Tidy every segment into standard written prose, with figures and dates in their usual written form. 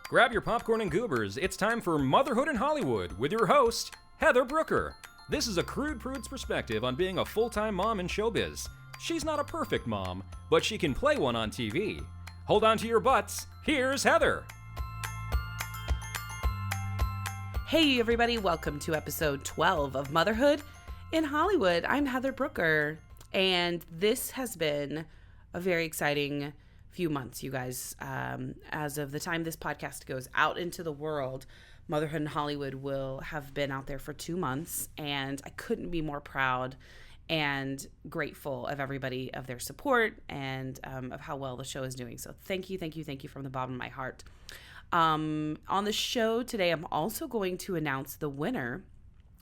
Grab your popcorn and goobers. It's time for Motherhood in Hollywood with your host, Heather Brooker. This is a crude prude's perspective on being a full-time mom in showbiz. She's not a perfect mom, but she can play one on TV. Hold on to your butts. Here's Heather. Hey everybody, welcome to episode 12 of Motherhood in Hollywood. I'm Heather Brooker, and this has been a very exciting few months, you guys. As of the time this podcast goes out into the world, Motherhood in Hollywood will have been out there for 2 months, and I couldn't be more proud and grateful of everybody, of their support, and of how well the show is doing. So thank you from the bottom of my heart. On the show today, I'm also going to announce the winner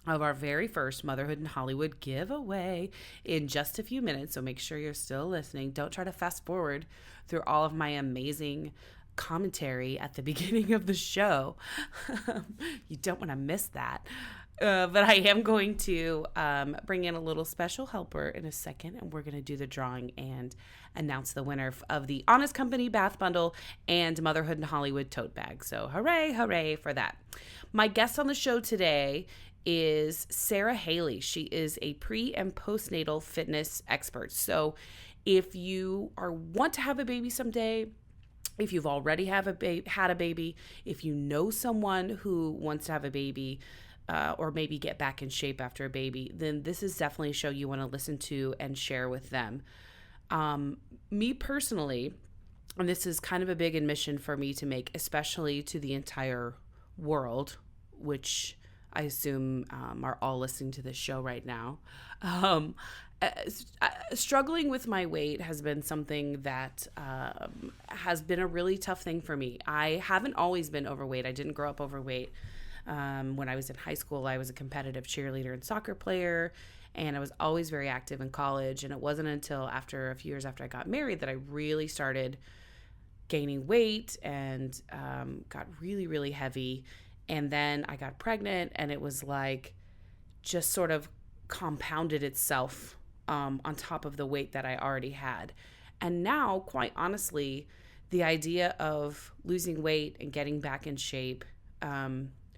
of our very first Motherhood in Hollywood giveaway in just a few minutes. So make sure you're still listening. Don't try to fast forward through all of my amazing commentary at the beginning of the show. You don't want to miss that. But I am going to bring in a little special helper in a second, and we're going to do the drawing and announce the winner of the Honest Company Bath Bundle and Motherhood in Hollywood tote bag. So hooray for that. My guest on the show today is Sara Haley. She is a pre- and postnatal fitness expert. So if you want to have a baby someday, if you've already had a baby, if you know someone who wants to have a baby, or maybe get back in shape after a baby, then this is definitely a show you want to listen to and share with them. Me personally, and this is kind of a big admission for me to make, especially to the entire world, which I assume are all listening to this show right now. Struggling with my weight has been something that has been a really tough thing for me. I haven't always been overweight. I didn't grow up overweight. When I was in high school, I was a competitive cheerleader and soccer player, and I was always very active in college. And it wasn't until after a few years after I got married that I really started gaining weight and got really, really heavy. And then I got pregnant, and it was like just sort of compounded itself on top of the weight that I already had. And now, quite honestly, the idea of losing weight and getting back in shape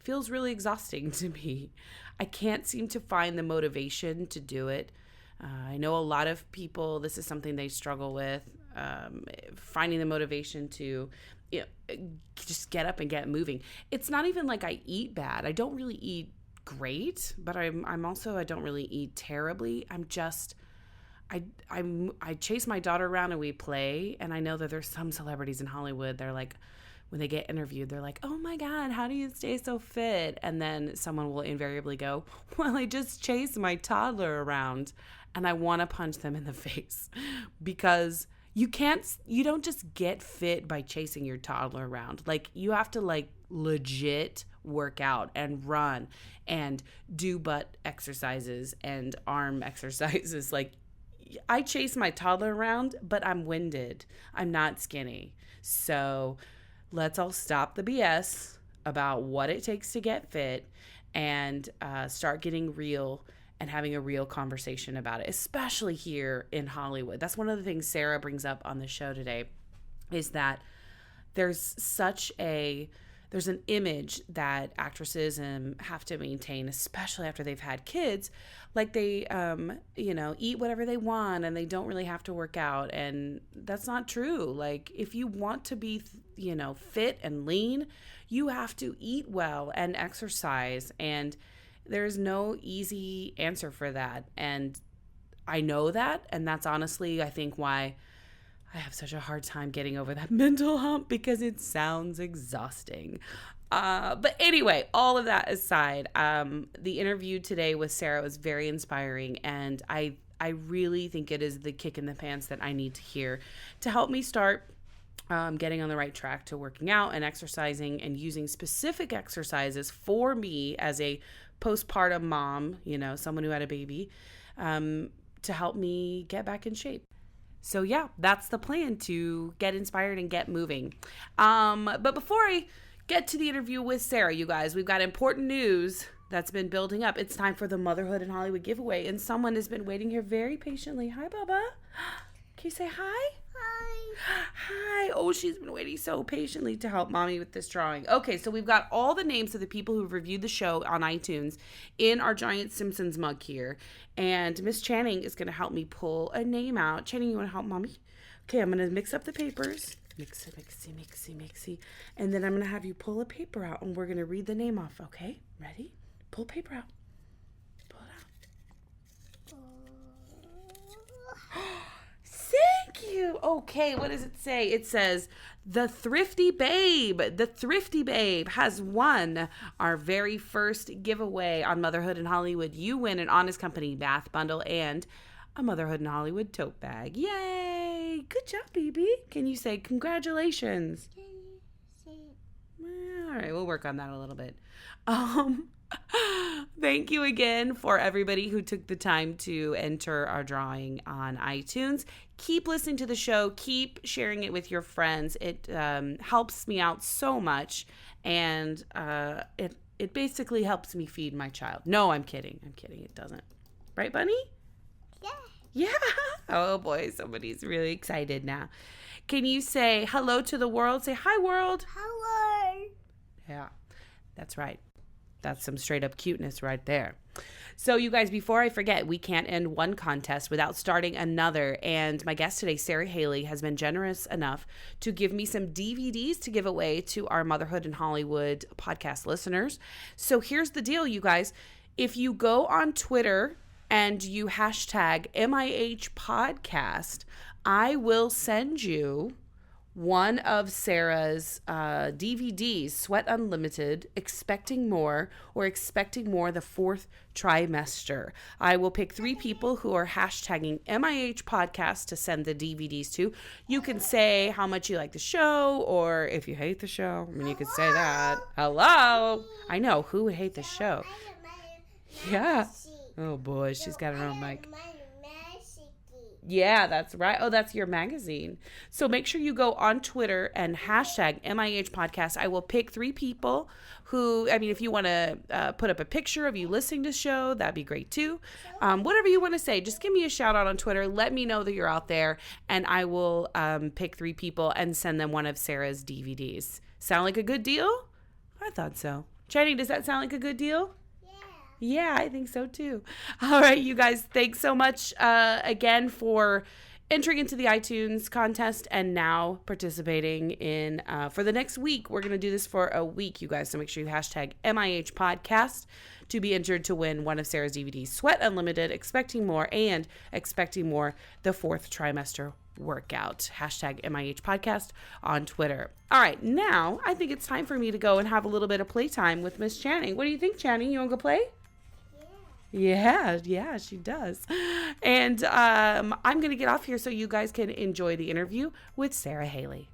feels really exhausting to me. I can't seem to find the motivation to do it. I know a lot of people, this is something they struggle with, finding the motivation to just get up and get moving. It's not even like I eat bad. I don't really eat great, but I don't really eat terribly. I chase my daughter around and we play, and I know that there's some celebrities in Hollywood, they're like, when they get interviewed, they're like, oh my God, how do you stay so fit? And then someone will invariably go, well, I just chase my toddler around. And I want to punch them in the face, because you don't just get fit by chasing your toddler around. Like, you have to legit work out and run and do butt exercises and arm exercises. Like, I chase my toddler around, but I'm winded. I'm not skinny. So let's all stop the BS about what it takes to get fit and start getting real and having a real conversation about it, especially here in Hollywood. That's one of the things Sara brings up on the show today, is that there's an image that actresses have to maintain, especially after they've had kids, like they, eat whatever they want and they don't really have to work out. And that's not true. Like, if you want to be, fit and lean, you have to eat well and exercise. And there's no easy answer for that. And I know that. And that's honestly, I think, why I have such a hard time getting over that mental hump, because it sounds exhausting. But anyway, all of that aside, the interview today with Sara was very inspiring, and I really think it is the kick in the pants that I need to hear to help me start getting on the right track to working out and exercising, and using specific exercises for me as a postpartum mom, someone who had a baby, to help me get back in shape. So yeah, that's the plan, to get inspired and get moving. But before I get to the interview with Sara, you guys, we've got important news that's been building up. It's time for the Motherhood in Hollywood giveaway, and someone has been waiting here very patiently. Hi, Bubba. Can you say hi? Hi. Hi. Oh, she's been waiting so patiently to help mommy with this drawing. Okay, so we've got all the names of the people who've reviewed the show on iTunes in our giant Simpsons mug here. And Miss Channing is going to help me pull a name out. Channing, you want to help mommy? Okay, I'm going to mix up the papers. Mixy. And then I'm going to have you pull a paper out, and we're going to read the name off, okay? Ready? Pull paper out. Pull it out. Thank you. Okay, what does it say? It says, the Thrifty Babe has won our very first giveaway on Motherhood in Hollywood. You win an Honest Company bath bundle and a Motherhood in Hollywood tote bag. Yay! Good job, baby. Can you say congratulations? All right, we'll work on that a little bit. Thank you again for everybody who took the time to enter our drawing on iTunes. Keep listening to the show. Keep sharing it with your friends. It helps me out so much, and it basically helps me feed my child. No, I'm kidding. It doesn't. Right, Bunny? Yeah. Oh, boy. Somebody's really excited now. Can you say hello to the world? Say, hi, world. Hello. Yeah, that's right. That's some straight up cuteness right there. So you guys, before I forget, we can't end one contest without starting another. And my guest today, Sara Haley, has been generous enough to give me some DVDs to give away to our Motherhood in Hollywood podcast listeners. So here's the deal, you guys. If you go on Twitter and you hashtag MIH podcast, I will send you one of Sarah's DVDs, Sweat Unlimited, Expecting More, or Expecting More the Fourth Trimester. I will pick 3 people who are hashtagging MIH podcast to send the DVDs to. You can say how much you like the show, or if you hate the show. I mean, you could say that. Hello. I know, who would hate the show? Yeah. Oh boy, she's got her own mic. Yeah, that's right. Oh, that's your magazine. So make sure you go on Twitter and hashtag MIH podcast. I will pick 3 people who, I mean, if you want to put up a picture of you listening to the show, that'd be great too. Whatever you want to say, just give me a shout out on Twitter. Let me know that you're out there, and I will pick 3 people and send them one of Sarah's DVDs. Sound like a good deal? I thought so. Channing, does that sound like a good deal? Yeah, I think so too. All right, you guys, thanks so much again for entering into the iTunes contest and now participating in for the next week. We're going to do this for a week, you guys, so make sure you hashtag MIH podcast to be entered to win one of Sarah's DVDs, Sweat Unlimited, Expecting More, and Expecting More the Fourth Trimester Workout. Hashtag MIH podcast on Twitter. All right, now I think it's time for me to go and have a little bit of playtime with Miss Channing. What do you think, Channing? You want to go play? Yeah, she does. And I'm going to get off here so you guys can enjoy the interview with Sara Haley.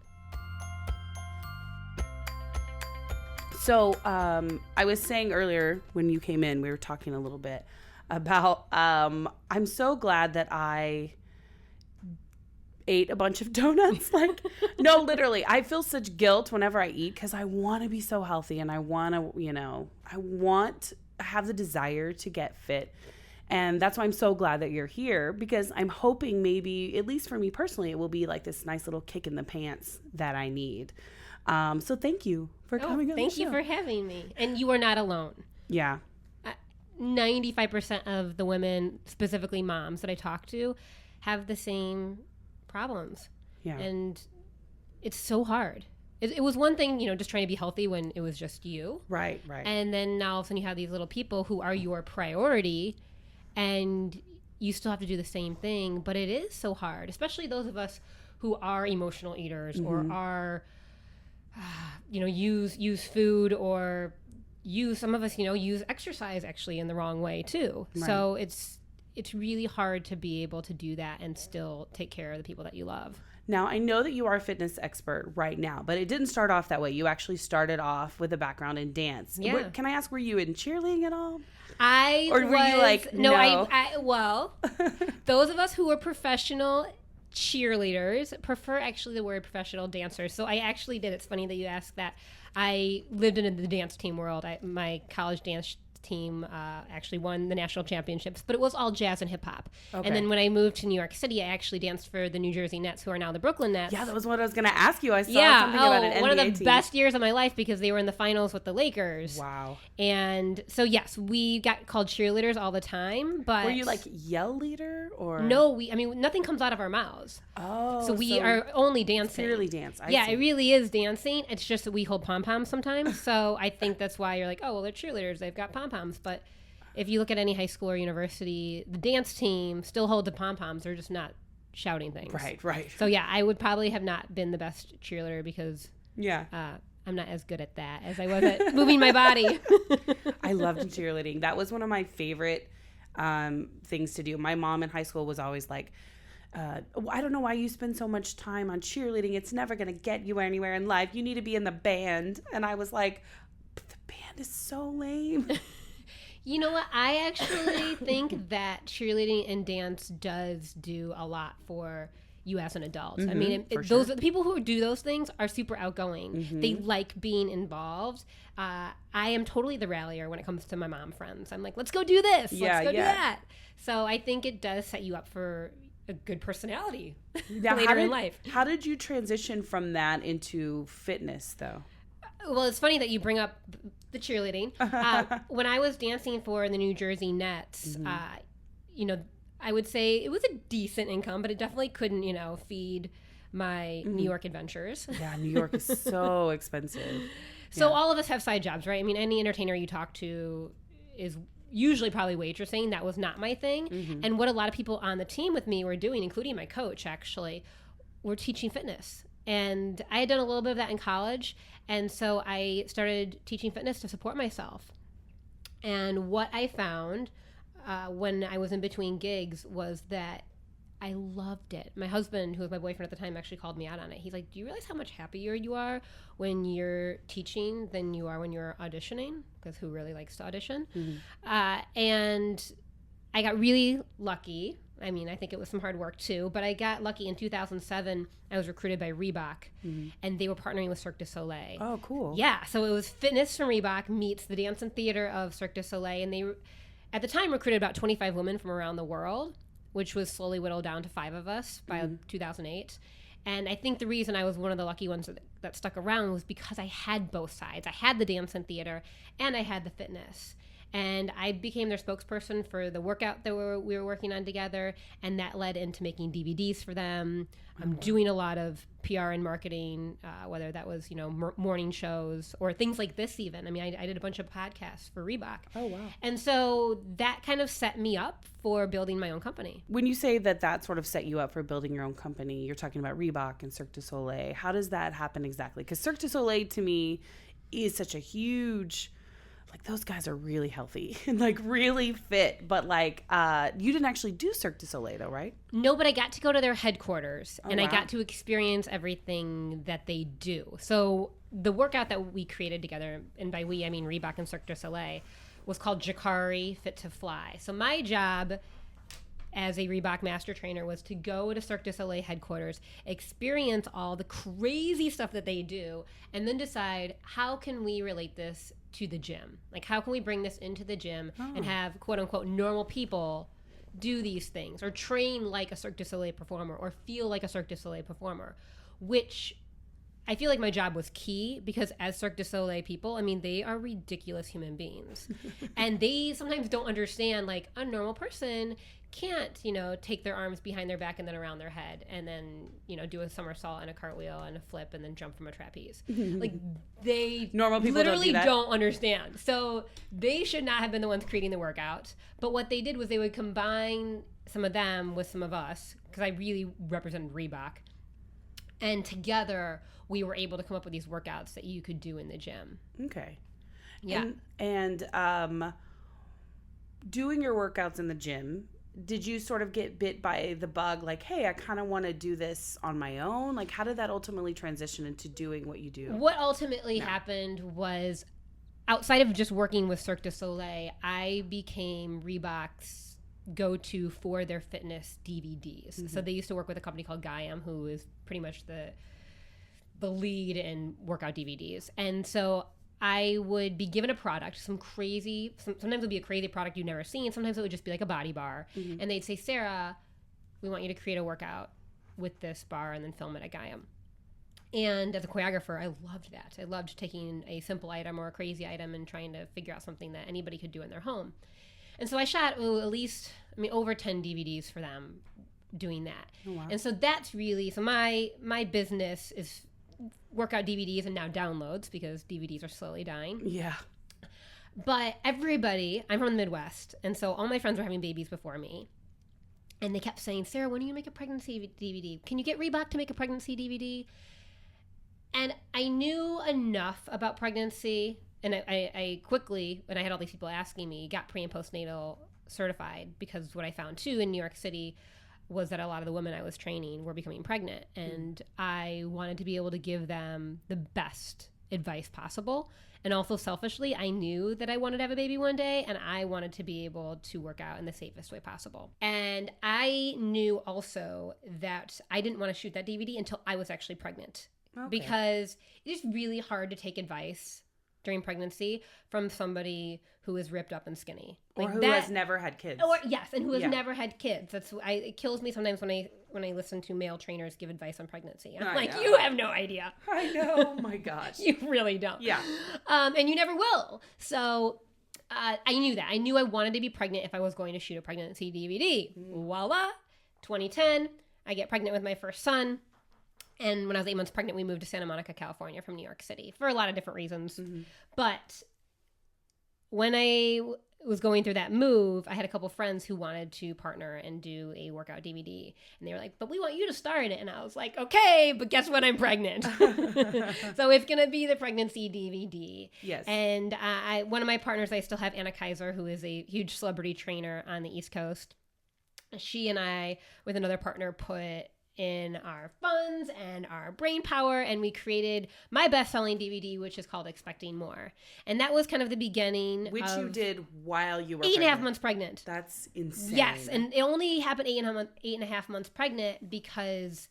So I was saying earlier when you came in, we were talking a little bit about I'm so glad that I ate a bunch of donuts. Like, no, literally, I feel such guilt whenever I eat because I want to be so healthy and I want to, I have the desire to get fit. And that's why I'm so glad that you're here, because I'm hoping maybe, at least for me personally, it will be like this nice little kick in the pants that I need. So thank you for coming on the show. Thank you for having me. And you are not alone. Yeah. 95% of the women, specifically moms that I talk to, have the same problems. Yeah. And it's so hard. It was one thing, just trying to be healthy when it was just you. Right. And then now all of a sudden you have these little people who are your priority, and you still have to do the same thing. But it is so hard, especially those of us who are emotional eaters or are, use food or some of us, use exercise actually in the wrong way too. Right. So it's really hard to be able to do that and still take care of the people that you love. Now, I know that you are a fitness expert right now, but it didn't start off that way. You actually started off with a background in dance. Yeah. Can I ask, were you in cheerleading at all? Or were you like, no? Well, those of us who are professional cheerleaders prefer actually the word professional dancers. So I actually did. It's funny that you asked that. I lived in the dance team world. My college dance team actually won the national championships, but it was all jazz and hip hop. Okay. And then when I moved to New York City, I actually danced for the New Jersey Nets, who are now the Brooklyn Nets. Yeah, that was what I was going to ask you. I saw something about an NBA one of the team. best years of my life because they were in the finals with the Lakers. Wow. And so, yes, we got called cheerleaders all the time, but... Were you like yell leader or? No, nothing comes out of our mouths. Oh. So we are only dancing. Purely dance. I Yeah, see. it really is dancing. It's just that we hold pom-poms sometimes. So I think that's why you're like, oh, well, they're cheerleaders. They've got pom-poms. But if you look at any high school or university, the dance team still holds the pom-poms. They're just not shouting things. Right. So yeah, I would probably have not been the best cheerleader because Yeah. I'm not as good at that as I was at moving my body. I loved cheerleading. That was one of my favorite things to do. My mom in high school was always like, I don't know why you spend so much time on cheerleading. It's never going to get you anywhere in life. You need to be in the band. And I was like, but the band is so lame. You know what? I actually think that cheerleading and dance does do a lot for you as an adult. I mean, those the people who do those things are super outgoing. They like being involved. I am totally the rallier when it comes to my mom friends. I'm like, let's go do this. Let's go do that. So I think it does set you up for a good personality later in life. How did you transition from that into fitness, though? Well, it's funny that you bring up the cheerleading. When I was dancing for the New Jersey Nets, I would say it was a decent income, but it definitely couldn't, feed my New York adventures. Yeah, New York is so expensive. So all of us have side jobs, right? I mean, any entertainer you talk to is usually probably waitressing. That was not my thing. And what a lot of people on the team with me were doing, including my coach actually, were teaching fitness. And I had done a little bit of that in college. And so I started teaching fitness to support myself. And what I found when I was in between gigs was that I loved it. My husband, who was my boyfriend at the time, actually called me out on it. He's like, do you realize how much happier you are when you're teaching than you are when you're auditioning? Because who really likes to audition? And I got really lucky. I mean, I think it was some hard work too, but I got lucky in 2007. I was recruited by Reebok, and they were partnering with Cirque du Soleil. Oh, cool. Yeah, so it was fitness from Reebok meets the dance and theater of Cirque du Soleil, and they, at the time, recruited about 25 women from around the world, which was slowly whittled down to 5 of us by 2008. And I think the reason I was one of the lucky ones that stuck around was because I had both sides. I had the dance and theater, and I had the fitness. And I became their spokesperson for the workout that we were working on together, and that led into making DVDs for them. I'm doing a lot of PR and marketing, whether that was morning shows or things like this even. I mean, I did a bunch of podcasts for Reebok. Oh, wow. And so that kind of set me up for building my own company. When you say that sort of set you up for building your own company, you're talking about Reebok and Cirque du Soleil. How does that happen exactly? Because Cirque du Soleil, to me, is such a huge... Like, those guys are really healthy and, like, really fit. But, like, you didn't actually do Cirque du Soleil, though, right? No, but I got to go to their headquarters, and wow. I got to experience everything that they do. So the workout that we created together, and by we, I mean Reebok and Cirque du Soleil, was called Jacari Fit to Fly. So my job as a Reebok master trainer was to go to Cirque du Soleil headquarters, experience all the crazy stuff that they do, and then decide how can we relate this to the gym? Like, how can we bring this into the gym and have quote unquote normal people do these things or train like a Cirque du Soleil performer or feel like a Cirque du Soleil performer, which I feel like my job was key because as Cirque du Soleil people, I mean, they are ridiculous human beings. And they sometimes don't understand, like, a normal person can't, take their arms behind their back and then around their head and then, do a somersault and a cartwheel and a flip and then jump from a trapeze. Like, they normal people literally don't don't understand. So they should not have been the ones creating the workout. But what they did was they would combine some of them with some of us, because I really represented Reebok. And together, we were able to come up with these workouts that you could do in the gym. Okay. Yeah. And doing your workouts in the gym, did you sort of get bit by the bug, like, hey, I kind of want to do this on my own? Like, how did that ultimately transition into doing what you do? What ultimately happened was, outside of just working with Cirque du Soleil, I became Reebok's go-to for their fitness DVDs. So they used to work with a company called Gaiam, who is pretty much the lead in workout DVDs. And so I would be given a product, sometimes it would be a crazy product you've never seen. Sometimes it would just be like a body bar. Mm-hmm. And they'd say, Sarah, we want you to create a workout with this bar and then film it at Gaiam. And as a choreographer, I loved that. I loved taking a simple item or a crazy item and trying to figure out something that anybody could do in their home. And so I shot over 10 DVDs for them doing that. Oh, wow. And so that's really, so my business is workout DVDs and now downloads because DVDs are slowly dying. Yeah. But everybody, I'm from the Midwest, and so all my friends were having babies before me. And they kept saying, Sarah, when are you going to make a pregnancy DVD? Can you get Reebok to make a pregnancy DVD? And I knew enough about pregnancy, and I quickly, when I had all these people asking me, got pre- and postnatal certified, because what I found, too, in New York City was that a lot of the women I was training were becoming pregnant, and I wanted to be able to give them the best advice possible. And also selfishly, I knew that I wanted to have a baby one day, and I wanted to be able to work out in the safest way possible. And I knew also that I didn't want to shoot that DVD until I was actually pregnant. Okay. Because it is really hard to take advice during pregnancy from somebody who is ripped up and skinny. Or who has never had kids. And who has never had kids. It kills me sometimes when I listen to male trainers give advice on pregnancy. I'm like, you have no idea. I know. Oh my gosh. You really don't. Yeah. And you never will. So I knew that. I knew I wanted to be pregnant if I was going to shoot a pregnancy DVD. Voila. 2010, I get pregnant with my first son. And when I was 8 months pregnant, we moved to Santa Monica, California from New York City for a lot of different reasons. Mm-hmm. But when I was going through that move, I had a couple friends who wanted to partner and do a workout DVD. And they were like, but we want you to star in it. And I was like, okay, but guess what? I'm pregnant. So it's going to be the pregnancy DVD. Yes. And one of my partners, I still have Anna Kaiser, who is a huge celebrity trainer on the East Coast. She and I, with another partner, put in our funds and our brain power, and we created my best-selling DVD, which is called Expecting More. And that was kind of the beginning. Which you did while you were 8.5 months pregnant. That's insane. Yes, and it only happened 8.5 months pregnant because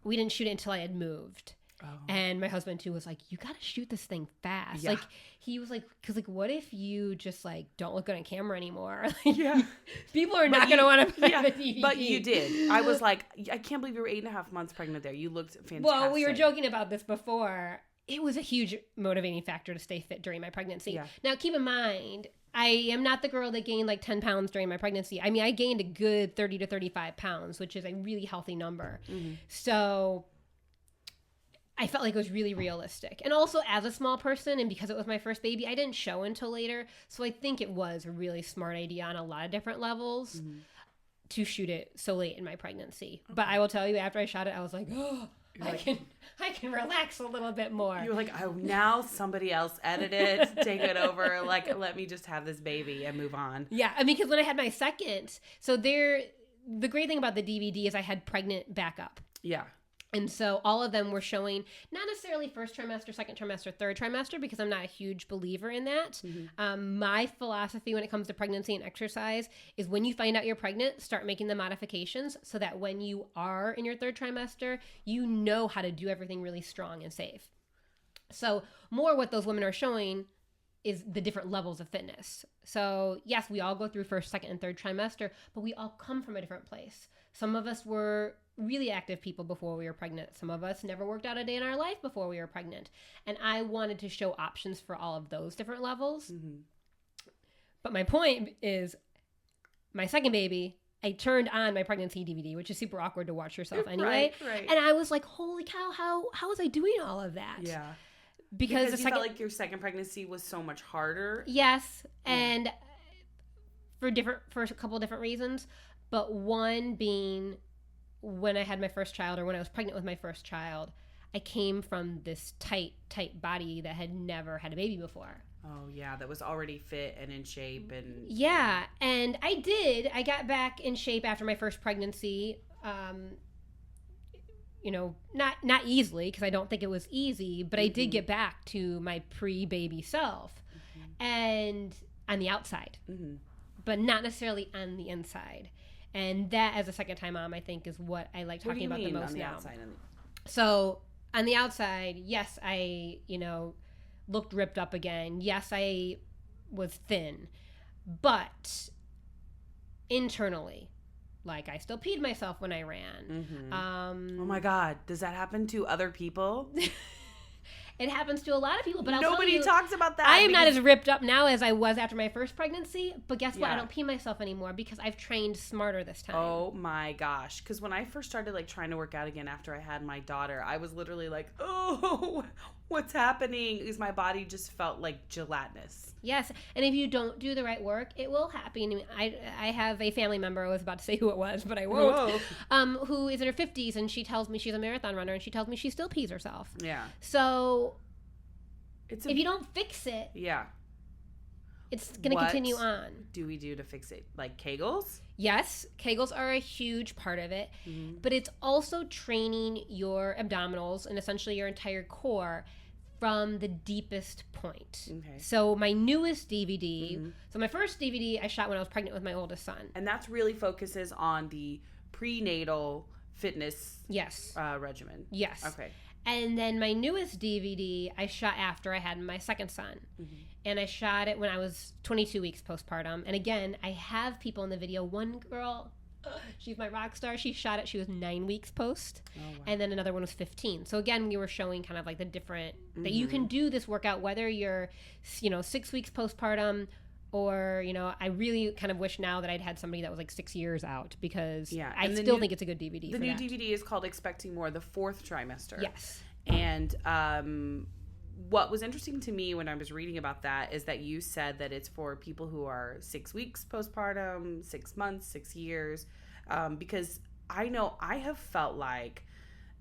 we didn't shoot it until I had moved. Oh. And my husband too was like, you got to shoot this thing fast. Yeah. Like he was like, because like, what if you just like don't look good on camera anymore? Yeah, people are not going to want to buy the DVD. But you did. I was like, I can't believe you were 8.5 months pregnant there. You looked fantastic. Well, we were joking about this before. It was a huge motivating factor to stay fit during my pregnancy. Yeah. Now, keep in mind, I am not the girl that gained like 10 pounds during my pregnancy. I mean, I gained a good 30 to 35 pounds, which is a really healthy number. Mm-hmm. So I felt like it was really realistic. And also as a small person, and because it was my first baby, I didn't show until later. So I think it was a really smart idea on a lot of different levels to shoot it so late in my pregnancy. Okay. But I will tell you, after I shot it, I was like, oh, I can relax a little bit more. You were like, oh, now somebody else edit it, take it over. Like, let me just have this baby and move on. Yeah. I mean, because when I had my second, the great thing about the DVD is I had pregnant backup. Yeah. And so all of them were showing not necessarily first trimester, second trimester, third trimester, because I'm not a huge believer in that. Mm-hmm. My philosophy when it comes to pregnancy and exercise is when you find out you're pregnant, start making the modifications so that when you are in your third trimester, you know how to do everything really strong and safe. So more what those women are showing is the different levels of fitness. So yes, we all go through first, second, and third trimester, but we all come from a different place. Some of us were really active people before we were pregnant. Some of us never worked out a day in our life before we were pregnant. And I wanted to show options for all of those different levels. Mm-hmm. But my point is, my second baby, I turned on my pregnancy DVD, which is super awkward to watch yourself anyway. Right. And I was like, holy cow, how was I doing all of that? Yeah. Because you felt like your second pregnancy was so much harder. Yes. Yeah. And for a couple of different reasons. But one being, when I had my first child, or when I was pregnant with my first child, I came from this tight body that had never had a baby before. Oh, yeah. That was already fit and in shape. And yeah. And I got back in shape after my first pregnancy. Not easily, because I don't think it was easy, but I did get back to my pre-baby self. Mm-hmm. And on the outside, but not necessarily on the inside. And that, as a second-time mom, I think is what I like talking about the most now. Outside? So on the outside, yes, I, looked ripped up again. Yes, I was thin, but internally, like, I still peed myself when I ran. Oh my God, does that happen to other people? It happens to a lot of people, but nobody talks about that. I am not as ripped up now as I was after my first pregnancy, but guess what? Yeah. I don't pee myself anymore because I've trained smarter this time. Oh my gosh. Because when I first started like trying to work out again after I had my daughter, I was literally like, oh, what's happening? Because my body just felt like gelatinous. Yes, and if you don't do the right work, it will happen. I have a family member, I was about to say who it was, but I won't, who is in her 50s, and she tells me she's a marathon runner, and she tells me she still pees herself. Yeah. So if you don't fix it, it's going to continue on. Do we do to fix it? Like Kegels? Yes, Kegels are a huge part of it, but it's also training your abdominals and essentially your entire core from the deepest point. Okay. So my newest DVD, so my first DVD I shot when I was pregnant with my oldest son. And that's really focuses on the prenatal fitness regimen. Yes. Okay. And then my newest DVD I shot after I had my second son. And I shot it when I was 22 weeks postpartum. And again, I have people in the video. One girl, she's my rock star. She shot it. She was 9 weeks post. Oh, wow. And then another one was 15. So again, we were showing kind of like the different, that you can do this workout, whether you're, 6 weeks postpartum or, I really kind of wish now that I'd had somebody that was like 6 years out because I still think it's a good DVD. The new DVD is called Expecting More, the 4th trimester. Yes. And what was interesting to me when I was reading about that is that you said that it's for people who are 6 weeks postpartum, 6 months, 6 years, because I know I have felt like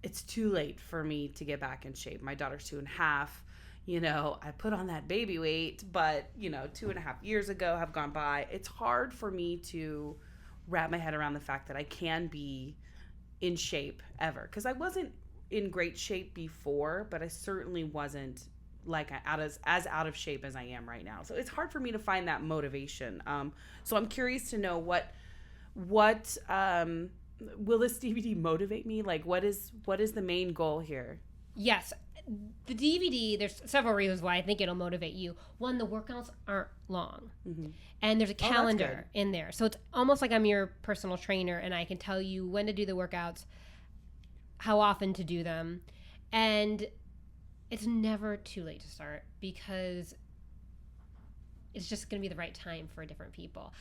it's too late for me to get back in shape. My daughter's 2.5. I put on that baby weight, but 2.5 years ago have gone by. It's hard for me to wrap my head around the fact that I can be in shape ever, because I wasn't in great shape before, but I certainly wasn't like as out of shape as I am right now. So it's hard for me to find that motivation. So I'm curious to know what will this DVD motivate me? Like, what is the main goal here? Yes. The DVD, there's several reasons why I think it'll motivate you. One, the workouts aren't long. And there's a calendar in there. So it's almost like I'm your personal trainer and I can tell you when to do the workouts, how often to do them. And it's never too late to start because it's just going to be the right time for different people.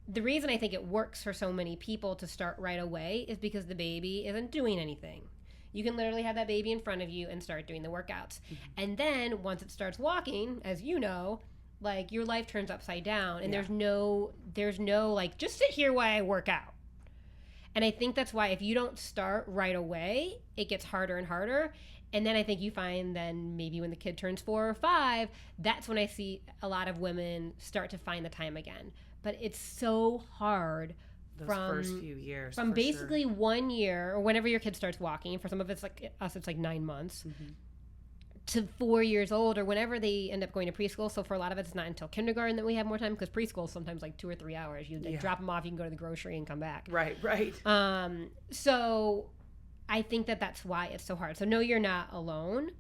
The reason I think it works for so many people to start right away is because the baby isn't doing anything. You can literally have that baby in front of you and start doing the workouts. And then once it starts walking, as you know, like your life turns upside down and there's no like, just sit here while I work out. And I think that's why if you don't start right away, it gets harder and harder. And then I think you find then maybe when the kid turns 4 or 5, that's when I see a lot of women start to find the time again. But it's so hard those first few years. From basically 1 year or whenever your kid starts walking. For some of it's like us, it's like 9 months. To 4 years old or whenever they end up going to preschool. So for a lot of it, it's not until kindergarten that we have more time because preschool is sometimes like 2 or 3 hours. You drop them off, you can go to the grocery and come back. Right. So I think that's why it's so hard. So no, you're not alone.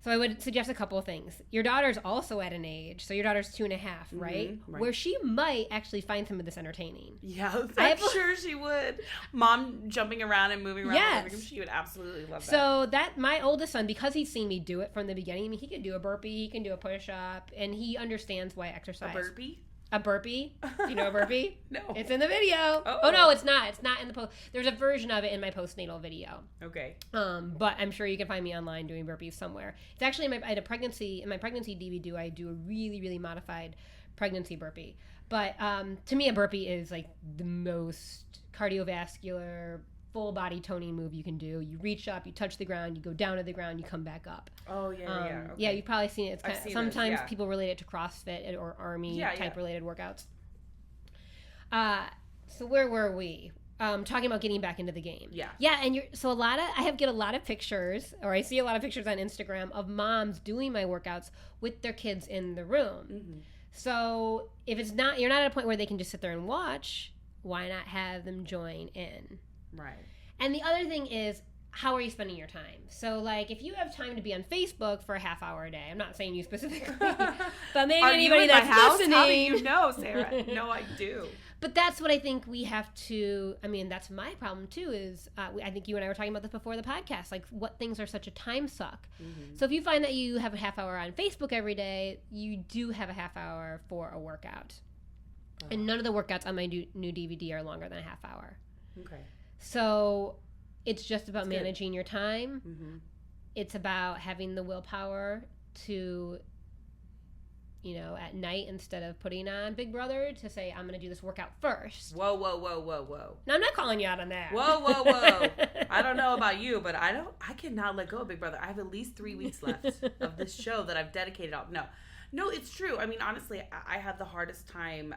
So I would suggest a couple of things. Your daughter's also at an age, so your daughter's 2.5, right? Where she might actually find some of this entertaining. Yeah, I'm sure she would. Mom jumping around and moving around the living room, she would absolutely love that. So my oldest son, because he's seen me do it from the beginning, I mean, he can do a burpee, he can do a push-up, and he understands why exercise. A burpee? A burpee? Do you know a burpee? No. It's in the video. Oh, no, it's not. It's not in the post. There's a version of it in my postnatal video. Okay. But I'm sure you can find me online doing burpees somewhere. It's actually in my pregnancy DVD, I do a really, really modified pregnancy burpee. But to me, a burpee is like the most cardiovascular, full body toning move you can do. You reach up, you touch the ground, you go down to the ground, you come back up. Oh, yeah. Okay. Yeah, you've probably seen it. It's sometimes people relate it to CrossFit or Army type related workouts. So where were we? Talking about getting back into the game. Yeah, and I get a lot of pictures, or I see a lot of pictures on Instagram of moms doing my workouts with their kids in the room. So if you're not at a point where they can just sit there and watch, why not have them join in? Right. And the other thing is, how are you spending your time? So, like, if you have time to be on Facebook for a half hour a day, I'm not saying you specifically, but maybe anybody that's listening. How do you know, Sarah? No, I do. But that's what I think we have to, I mean, that's my problem too, is I think you and I were talking about this before the podcast, like what things are such a time suck. Mm-hmm. So if you find that you have a half hour on Facebook every day, you do have a half hour for a workout. Oh. And none of the workouts on my new DVD are longer than a half hour. Okay. So it's just about managing your time. Mm-hmm. It's about having the willpower to, you know, at night, instead of putting on Big Brother, to say, I'm going to do this workout first. Whoa, whoa, whoa, whoa, whoa. No, I'm not calling you out on that. Whoa, whoa, whoa. I don't know about you, but I cannot let go of Big Brother. I have at least 3 weeks left of this show that I've dedicated off. No, it's true. I mean, honestly, I have the hardest time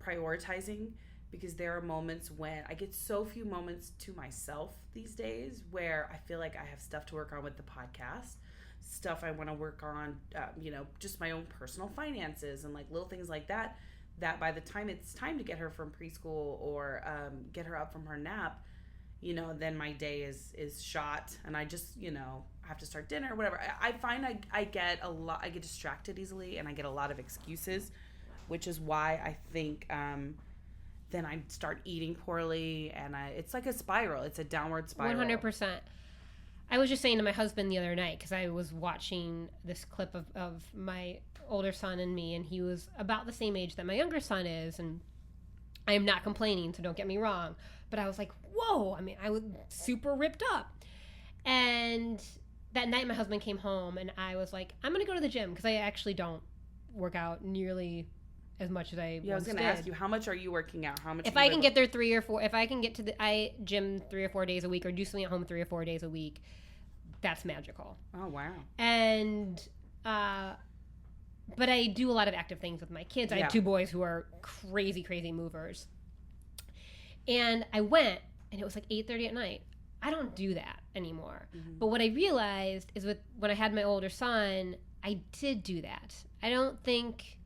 prioritizing, because there are moments when I get so few moments to myself these days where I feel like I have stuff to work on with the podcast, stuff I want to work on, just my own personal finances and like little things like that, that by the time it's time to get her from preschool or get her up from her nap, then my day is shot, and I just, have to start dinner or whatever. I find I get distracted easily, and I get a lot of excuses, which is why I think then I start eating poorly, and it's like a spiral. It's a downward spiral. 100%. I was just saying to my husband the other night, because I was watching this clip of my older son and me, and he was about the same age that my younger son is, and I am not complaining, so don't get me wrong, but I was like, whoa, I mean, I was super ripped up. And that night my husband came home, and I was like, I'm going to go to the gym, because I actually don't work out nearly as much as I once did. I was going to ask you, how much are you working out? How much? If I can get there 3 or 4, if I can get to I gym 3 or 4 days a week, or do something at home 3 or 4 days a week, that's magical. Oh, wow. And, but I do a lot of active things with my kids. I have 2 boys who are crazy, crazy movers. And I went, and it was like 8:30 at night. I don't do that anymore. Mm-hmm. But what I realized is when I had my older son, I did do that. I don't think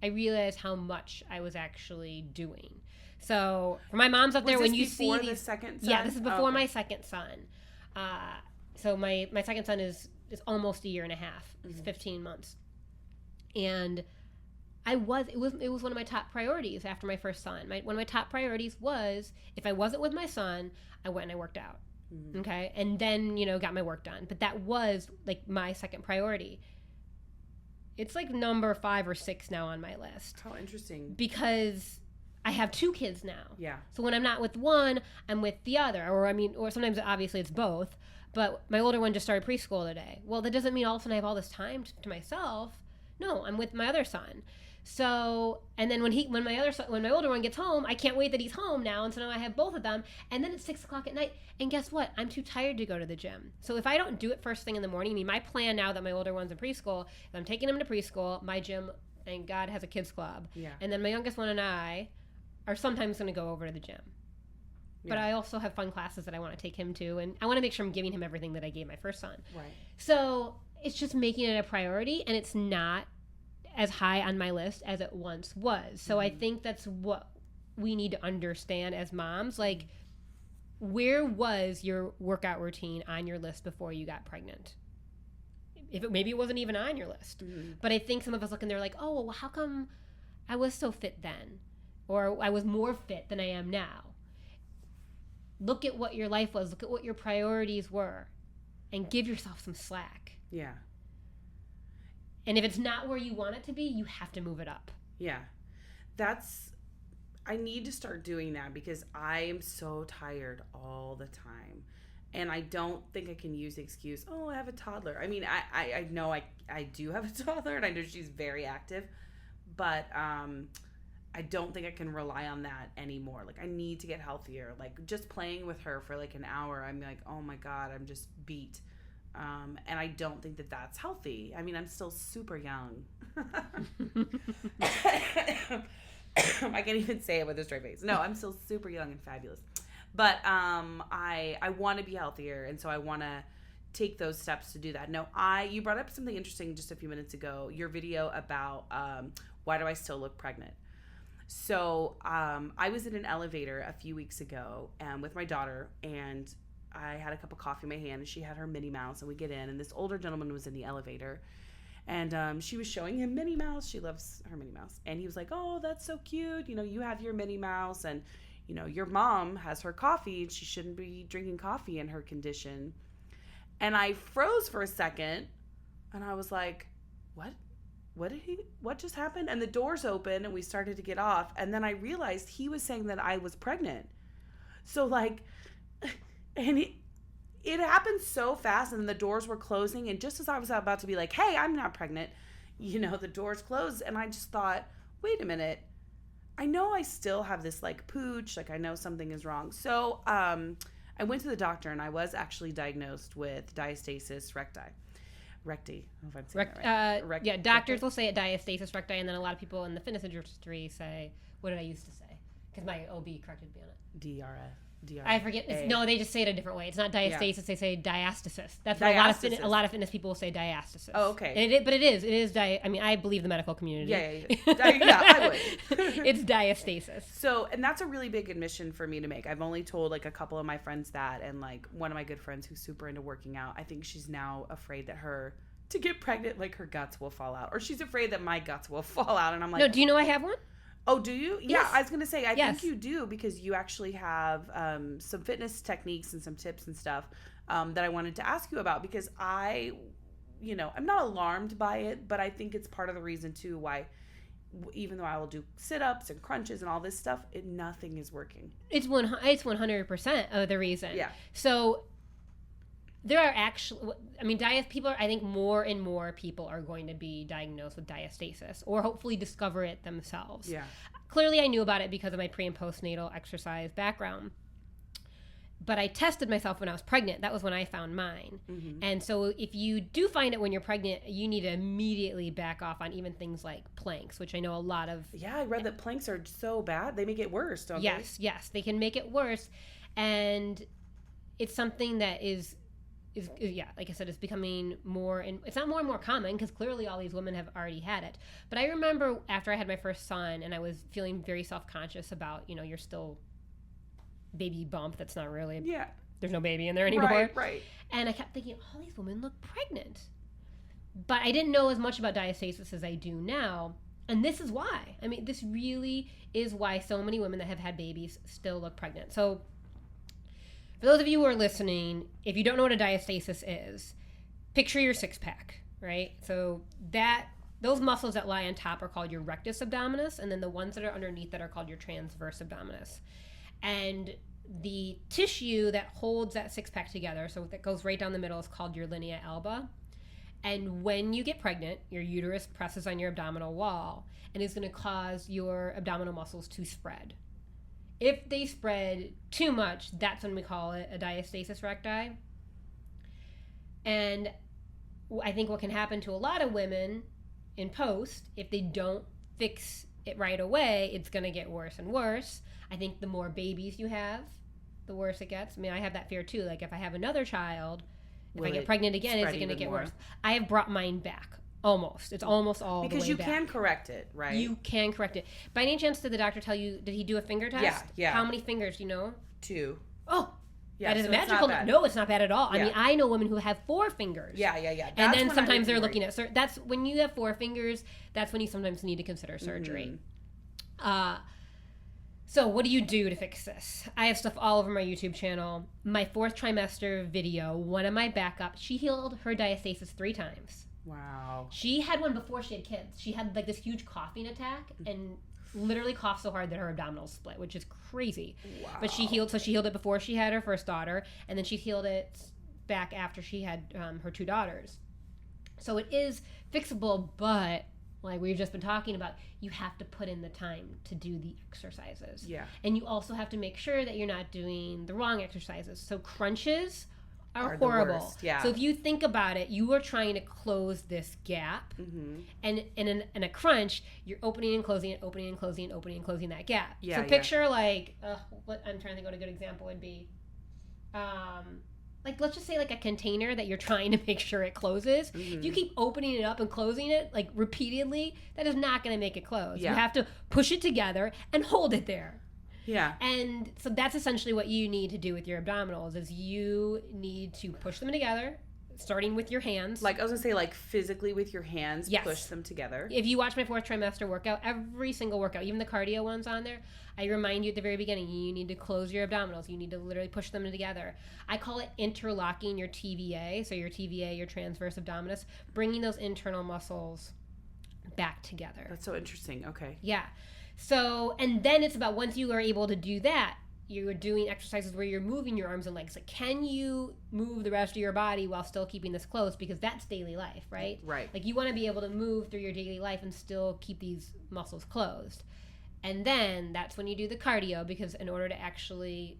I realized how much I was actually doing. So for my moms out there, when you see the second son? Yeah, this is before my second son. So my second son is almost a year and a half. It's 15 months. And it was one of my top priorities after my first son. One of my top priorities was, if I wasn't with my son, I went and I worked out. Mm-hmm. Okay? And then, got my work done. But that was like my second priority. It's like number 5 or 6 now on my list. How interesting. Because I have 2 kids now. Yeah. So when I'm not with one, I'm with the other. Or sometimes obviously it's both. But my older one just started preschool today. Well, that doesn't mean all of a sudden I have all this time to myself. No, I'm with my other son. So, and then when my older one gets home, I can't wait that he's home now, and so now I have both of them. And then it's 6:00 at night, and guess what? I'm too tired to go to the gym. So if I don't do it first thing in the morning, I mean, my plan now that my older one's in preschool, is I'm taking him to preschool. My gym, thank God, has a kids club. Yeah. And then my youngest one and I are sometimes going to go over to the gym. Yeah. But I also have fun classes that I want to take him to, and I want to make sure I'm giving him everything that I gave my first son. Right. So it's just making it a priority, and it's not as high on my list as it once was. So I think that's what we need to understand as moms. Like, where was your workout routine on your list before you got pregnant? Maybe it wasn't even on your list. Mm-hmm. But I think some of us look and they're like, oh, well, how come I was so fit then? Or I was more fit than I am now. Look at what your life was. Look at what your priorities were. And give yourself some slack. Yeah. And if it's not where you want it to be, you have to move it up. Yeah. I need to start doing that, because I am so tired all the time. And I don't think I can use the excuse, oh, I have a toddler. I mean, I know I do have a toddler, and I know she's very active. But I don't think I can rely on that anymore. Like, I need to get healthier. Like, just playing with her for like an hour, I'm like, oh my God, I'm just beat. And I don't think that that's healthy. I mean, I'm still super young. I can't even say it with a straight face. No, I'm still super young and fabulous. But I want to be healthier, and so I want to take those steps to do that. No, you brought up something interesting just a few minutes ago, your video about why do I still look pregnant? So I was in an elevator a few weeks ago with my daughter, and I had a cup of coffee in my hand, and she had her Minnie Mouse, and we get in, and this older gentleman was in the elevator, and she was showing him Minnie Mouse. She loves her Minnie Mouse. And he was like, oh, that's so cute. You know, you have your Minnie Mouse, and, you know, your mom has her coffee, and she shouldn't be drinking coffee in her condition. And I froze for a second, and I was like, what just happened? And the doors opened, and we started to get off. And then I realized he was saying that I was pregnant. So, like, and it happened so fast, and the doors were closing, and just as I was about to be like, hey, I'm not pregnant, you know, the doors closed, and I just thought, wait a minute, I know I still have this, like, pooch, like, I know something is wrong. So, I went to the doctor, and I was actually diagnosed with diastasis recti. I don't know if I'm saying that right. Yeah, doctors will say it diastasis recti, and then a lot of people in the fitness industry say, what did I used to say? Because my OB corrected me on it. DRF. I forget. No, they just say it a different way. It's not diastasis. Yeah. They say diastasis. That's what a lot of fitness people will say diastasis. Oh, okay. But it is. It is. I mean, I believe the medical community. Yeah, I would. It's diastasis. So, and that's a really big admission for me to make. I've only told like a couple of my friends that, and like one of my good friends who's super into working out, I think she's now afraid that to get pregnant, like her guts will fall out, or she's afraid that my guts will fall out. And I'm like, no. Do you know I have one? Oh, do you? Yeah, yes. I was going to say, I think you do, because you actually have some fitness techniques and some tips and stuff that I wanted to ask you about, because I'm not alarmed by it, but I think it's part of the reason too why, even though I will do sit-ups and crunches and all this stuff, nothing is working. It's 100% of the reason. Yeah. So there are actually, I mean, I think more and more people are going to be diagnosed with diastasis, or hopefully discover it themselves. Yeah. Clearly, I knew about it because of my pre- and postnatal exercise background. But I tested myself when I was pregnant. That was when I found mine. Mm-hmm. And so if you do find it when you're pregnant, you need to immediately back off on even things like planks, which I know a lot of... Yeah, I read that planks are so bad. They make it worse, don't they? Yes. They can make it worse. And it's something that is like I said, it's becoming more, and it's not more and more common, because clearly all these women have already had it. But I remember after I had my first son, and I was feeling very self-conscious about, you're still baby bump. That's not really, there's no baby in there anymore. Right. And I kept thinking, all these women look pregnant. But I didn't know as much about diastasis as I do now. And this is why. I mean, this really is why so many women that have had babies still look pregnant. So for those of you who are listening, if you don't know what a diastasis is, picture your six-pack, right? So those muscles that lie on top are called your rectus abdominis, and then the ones that are underneath that are called your transverse abdominis. And the tissue that holds that six-pack together, so that goes right down the middle, is called your linea alba. And when you get pregnant, your uterus presses on your abdominal wall and is going to cause your abdominal muscles to spread. If they spread too much, that's when we call it a diastasis recti. And I think what can happen to a lot of women in post, if they don't fix it right away, it's going to get worse and worse. I think the more babies you have, the worse it gets. I mean, I have that fear too. Like, if I have another child, if I get pregnant again, is it going to get worse? I have brought mine back. Almost. It's almost all the way back. Because you can correct it, right? You can correct it. By any chance, did the doctor tell you, did he do a finger test? Yeah. How many fingers do you know? 2. Oh, yeah, that is magical. No, it's not bad at all. Yeah. I mean, I know women who have 4 fingers. Yeah. And then sometimes they're looking at, that's when you have 4 fingers, that's when you sometimes need to consider surgery. Mm-hmm. So what do you do to fix this? I have stuff all over my YouTube channel. My 4th trimester video, one of my backup, she healed her diastasis 3 times. Wow. She had one before she had kids. She had like this huge coughing attack and literally coughed so hard that her abdominals split, which is crazy. Wow. But she healed it before she had her first daughter, and then she healed it back after she had her 2 daughters. So it is fixable, but like we've just been talking about, you have to put in the time to do the exercises. Yeah. And you also have to make sure that you're not doing the wrong exercises. So crunches are horrible. Yeah. So if you think about it, you are trying to close this gap, and in a crunch, you're opening and closing it, opening and closing, opening and closing that gap. Yeah. So picture like what I'm trying to think what a good example would be. Like let's just say like a container that you're trying to make sure it closes. If you keep opening it up and closing it like repeatedly, that is not going to make it close. Yeah. You have to push it together and hold it there. Yeah. And so that's essentially what you need to do with your abdominals is you need to push them together, starting with your hands. Like, I was going to say, like, physically with your hands, yes. push them together. If you watch my 4th trimester workout, every single workout, even the cardio ones on there, I remind you at the very beginning, you need to close your abdominals. You need to literally push them together. I call it interlocking your TVA, so your TVA, your transverse abdominis, bringing those internal muscles back together. That's so interesting. Okay. Yeah. So, and then it's about once you are able to do that, you're doing exercises where you're moving your arms and legs. Like, can you move the rest of your body while still keeping this closed? Because that's daily life, right? Right. Like, you want to be able to move through your daily life and still keep these muscles closed. And then that's when you do the cardio, because in order to actually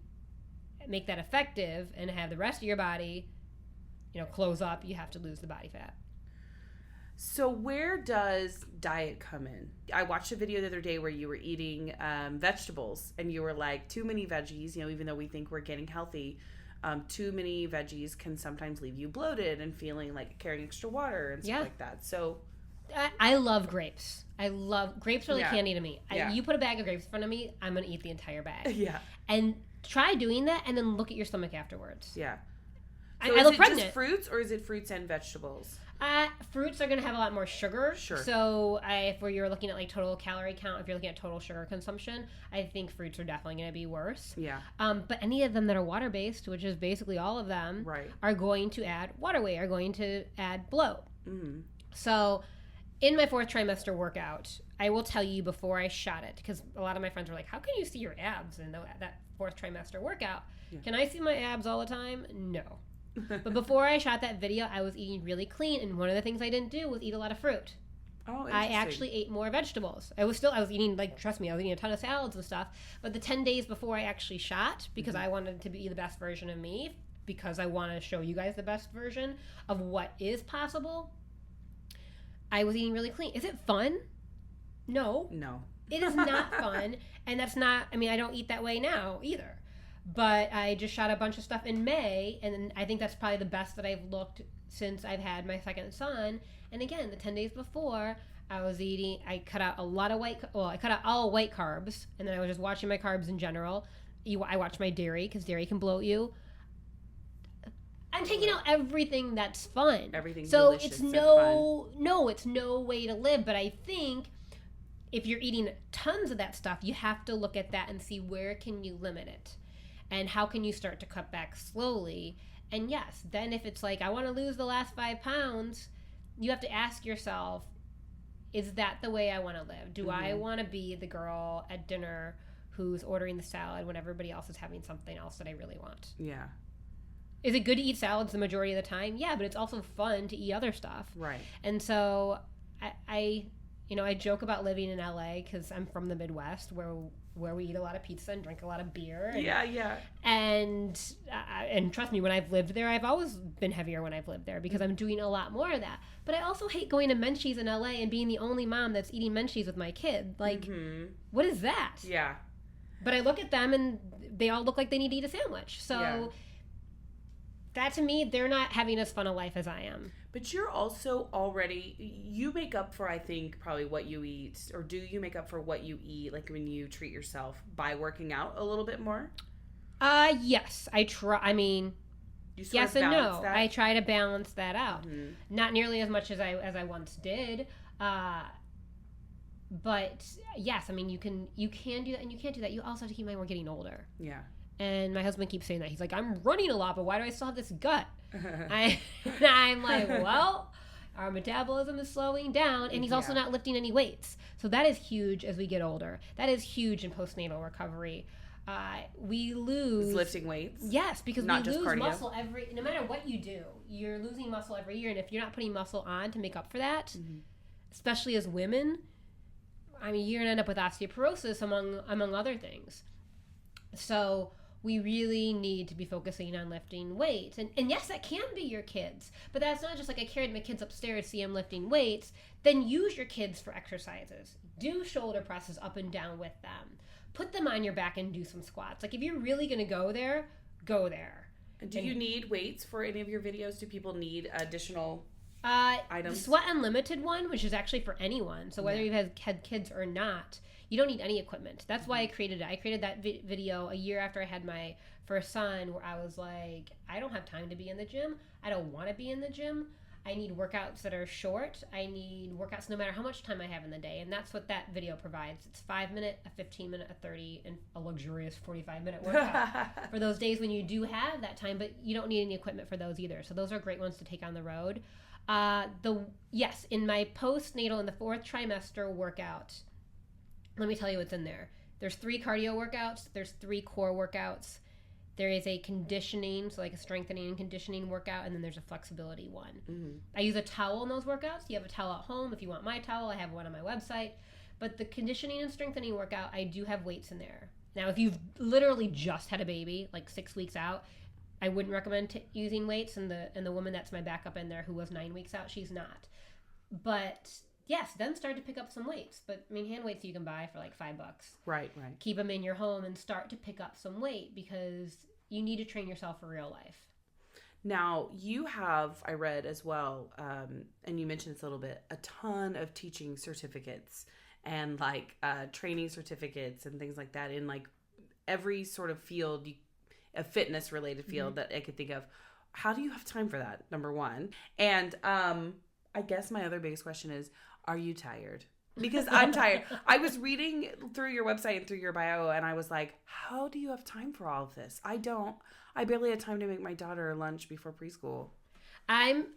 make that effective and have the rest of your body, close up, you have to lose the body fat. So where does diet come in? I watched a video the other day where you were eating vegetables, and you were like, too many veggies, even though we think we're getting healthy, too many veggies can sometimes leave you bloated and feeling like carrying extra water and stuff like that. So I love grapes. Grapes are like candy to me. Yeah. You put a bag of grapes in front of me, I'm going to eat the entire bag. Yeah. And try doing that and then look at your stomach afterwards. Yeah. So I look pregnant. Just fruits, or is it fruits and vegetables? Fruits are going to have a lot more sugar. Sure. So if you're looking at like total calorie count, if you're looking at total sugar consumption, I think fruits are definitely going to be worse. Yeah. But any of them that are water-based, which is basically all of them, are going to add water weight, are going to add bloat. Mm-hmm. So in my 4th trimester workout, I will tell you before I shot it, because a lot of my friends were like, how can you see your abs in that 4th trimester workout? Yeah. Can I see my abs all the time? No. But before I shot that video, I was eating really clean, and one of the things I didn't do was eat a lot of fruit. Oh, I actually ate more vegetables. I was eating, trust me, I was eating a ton of salads and stuff. But the 10 days before I actually shot, because I wanted to be the best version of me, because I want to show you guys the best version of what is possible, I was eating really clean. Is it fun? No. It is not fun. And that's not, I don't eat that way now either. But I just shot a bunch of stuff in May, and I think that's probably the best that I've looked since I've had my second son. And again, the 10 days before, I cut out a lot of I cut out all white carbs, and then I was just watching my carbs in general. I watched my dairy, because dairy can bloat you. I'm taking out everything that's fun. Everything so delicious it's and fun. It's no way to live. But I think if you're eating tons of that stuff, you have to look at that and see where can you limit it. And how can you start to cut back slowly? And yes, then if it's like, I want to lose the last 5 pounds, you have to ask yourself, is that the way I want to live? Do I want to be the girl at dinner who's ordering the salad when everybody else is having something else that I really want? Yeah. Is it good to eat salads the majority of the time? Yeah, but it's also fun to eat other stuff. Right. And so I joke about living in LA because I'm from the Midwest where we eat a lot of pizza and drink a lot of beer. And, yeah. And trust me, when I've lived there, I've always been heavier when I've lived there because I'm doing a lot more of that. But I also hate going to Menchie's in LA and being the only mom that's eating Menchie's with my kid. Like, what is that? Yeah. But I look at them and they all look like they need to eat a sandwich. So that to me, they're not having as fun a life as I am. But you're also you make up for, I think, probably what you eat, or do you make up for what you eat, like when you treat yourself, by working out a little bit more? Yes. I try. Yes and no. That? I try to balance that out. Mm-hmm. Not nearly as much as I once did. But yes, you can do that, and you can't do that. You also have to keep in mind we're getting older. Yeah. And my husband keeps saying that. He's like, I'm running a lot, but why do I still have this gut? I'm like, well, our metabolism is slowing down, and he's also not lifting any weights. So that is huge as we get older. That is huge in postnatal recovery. We lose... It's lifting weights? Yes, because not we lose cardio. muscle no matter what you do, you're losing muscle every year, and if you're not putting muscle on to make up for that, especially as women, you're going to end up with osteoporosis among other things. So we really need to be focusing on lifting weights. And yes, that can be your kids. But that's not just like I carried my kids upstairs, see them lifting weights. Then use your kids for exercises. Do shoulder presses up and down with them. Put them on your back and do some squats. Like if you're really going to go there, go there. Do you need weights for any of your videos? Do people need additional The items? Sweat Unlimited one, which is actually for anyone. So whether you've had kids or not, you don't need any equipment. That's why I created it. I created that video a year after I had my first son, where I was like, I don't have time to be in the gym. I don't want to be in the gym. I need workouts that are short. I need workouts no matter how much time I have in the day. And that's what that video provides. It's 5 minute, a 15 minute, a 30, and a luxurious 45-minute workout for those days when you do have that time, but you don't need any equipment for those either. So those are great ones to take on the road. In my postnatal in the 4th trimester workout, let me tell you what's in there. There's 3 cardio workouts. There's 3 core workouts. There is a conditioning, so like a strengthening and conditioning workout, and then there's a flexibility one. Mm-hmm. I use a towel in those workouts. You have a towel at home. If you want my towel, I have one on my website. But the conditioning and strengthening workout, I do have weights in there. Now, if you've literally just had a baby, like 6 weeks out, I wouldn't recommend using weights. And the woman that's my backup in there who was 9 weeks out, she's not. But yes, then start to pick up some weights. But I mean, hand weights you can buy for like $5. Right. Keep them in your home and start to pick up some weight because you need to train yourself for real life. Now, you have, I read as well, and you mentioned this a little bit, a ton of teaching certificates and like training certificates and things like that in like every sort of field, a fitness related field that I could think of. How do you have time for that? Number one. And I guess my other biggest question is, are you tired? Because I'm tired. I was reading through your website and through your bio, and I was like, how do you have time for all of this? I don't. I barely had time to make my daughter lunch before preschool. I'm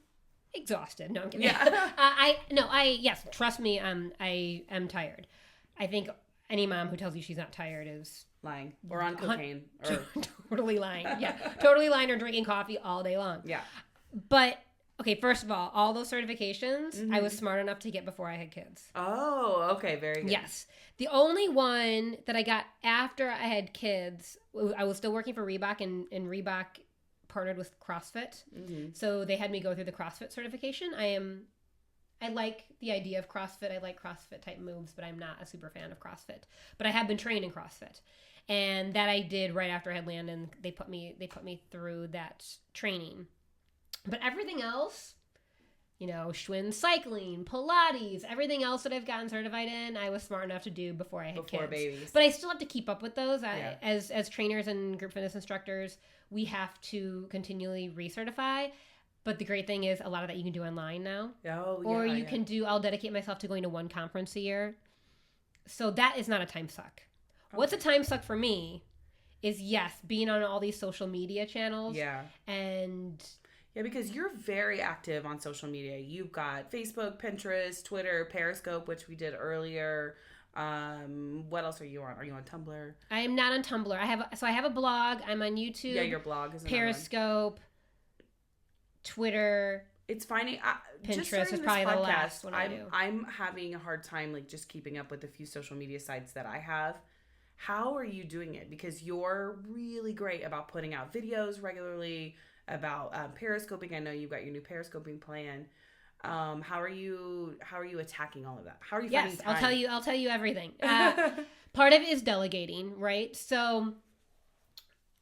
exhausted. No, I'm kidding. Yeah. Yes, trust me, I am tired. I think any mom who tells you she's not tired is lying or on cocaine or totally lying. Yeah, totally lying or drinking coffee all day long. Yeah. But okay, first of all those certifications I was smart enough to get before I had kids. Oh, okay, very good. Yes. The only one that I got after I had kids, I was still working for Reebok, and Reebok partnered with CrossFit. Mm-hmm. So they had me go through the CrossFit certification. I like the idea of CrossFit. I like CrossFit type moves, but I'm not a super fan of CrossFit. But I have been trained in CrossFit. And that I did right after I had landed. They put me through that training. But everything else, Schwinn cycling, Pilates, everything else that I've gotten certified in, I was smart enough to do before I had kids. Babies. But I still have to keep up with those. As trainers and group fitness instructors, we have to continually recertify. But the great thing is a lot of that you can do online now. Oh, yeah. Or you can I'll dedicate myself to going to one conference a year. So that is not a time suck. Okay. What's a time suck for me is, yes, being on all these social media channels. Yeah. And yeah, because you're very active on social media. You've got Facebook, Pinterest, Twitter, Periscope, which we did earlier. What else are you on? Are you on Tumblr? I am not on Tumblr. I have a blog. I'm on YouTube. Yeah, your blog is Periscope, Twitter. It's finding Pinterest is probably the last one I do. I'm having a hard time like just keeping up with the few social media sites that I have. How are you doing it? Because you're really great about putting out videos regularly, about periscoping. I know you've got your new periscoping plan. How are you attacking all of that? How are you finding time? I'll tell you everything. Part of it is delegating, right? So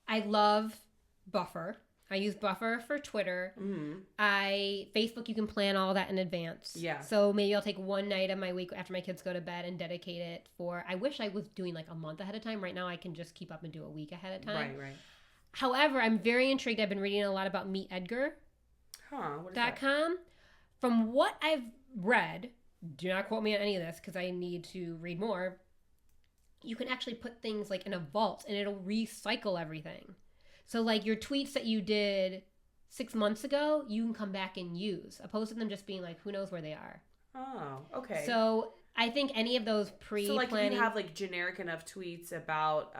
I love Buffer. I use Buffer for Twitter. Mm-hmm. Facebook, you can plan all that in advance. Yeah. So maybe I'll take one night of my week after my kids go to bed and dedicate it for, I wish I was doing like a month ahead of time. Right now I can just keep up and do a week ahead of time. Right. However, I'm very intrigued. I've been reading a lot about MeetEdgar.com. What is that? From what I've read, do not quote me on any of this because I need to read more. You can actually put things like in a vault and it'll recycle everything. So like your tweets that you did 6 months ago, you can come back and use, opposed to them just being like, who knows where they are. Oh, okay. So I think any of those pre-planning. So like you have like generic enough tweets about,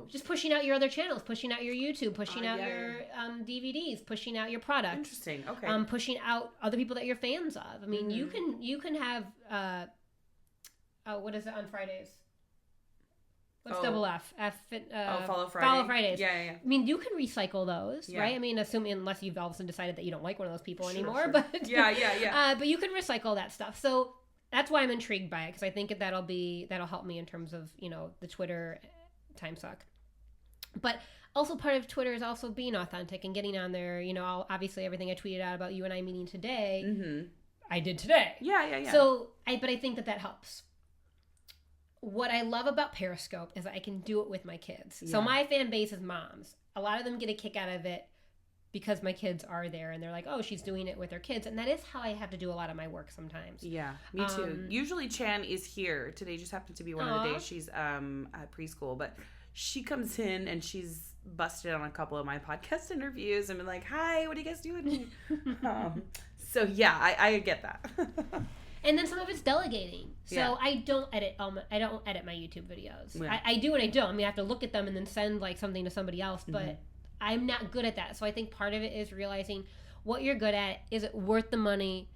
just pushing out your other channels, pushing out your YouTube, pushing out your DVDs, pushing out your product. Interesting. Okay. Pushing out other people that you're fans of. I mean, you can have, what is it on Fridays? What's double F? Follow Friday. Follow Fridays. Yeah. I mean, you can recycle those, right? I mean, unless you've all of a sudden decided that you don't like one of those people anymore. Sure. But yeah. But you can recycle that stuff. So that's why I'm intrigued by it, because I think that'll help me in terms of the Twitter time suck. But Also, part of Twitter is also being authentic and getting on there. You know, obviously everything I tweeted out about you and I meeting today, I did today. Yeah. So, but I think that helps. What I love about Periscope is that I can do it with my kids. Yeah. So my fan base is moms. A lot of them get a kick out of it because my kids are there and they're like, oh, she's doing it with her kids. And that is how I have to do a lot of my work sometimes. Yeah, me too. Usually Chan is here. Today just happened to be one of the days she's at preschool. But she comes in and she's busted on a couple of my podcast interviews and been like, hi, what are you guys doing? So yeah, I get that. And then some of it's delegating. So I don't edit my YouTube videos. Yeah. I do and I don't. I mean, I have to look at them and then send like something to somebody else, but I'm not good at that. So I think part of it is realizing what you're good at. Is it worth the money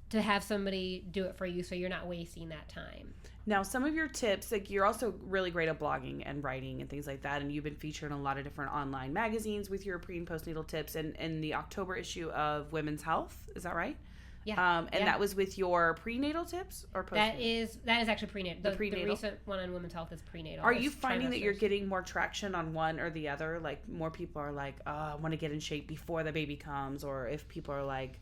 to have somebody do it for you so you're not wasting that time? Now, some of your tips, like you're also really great at blogging and writing and things like that, and you've been featured in a lot of different online magazines with your pre and postnatal tips and in the October issue of Women's Health. Is that right? Yeah. That was with your prenatal tips or postnatal? That is actually prenatal. The prenatal. The recent one on Women's Health is prenatal. Are you finding that you're getting more traction on one or the other? Like more people are like, oh, I want to get in shape before the baby comes, or if people are like...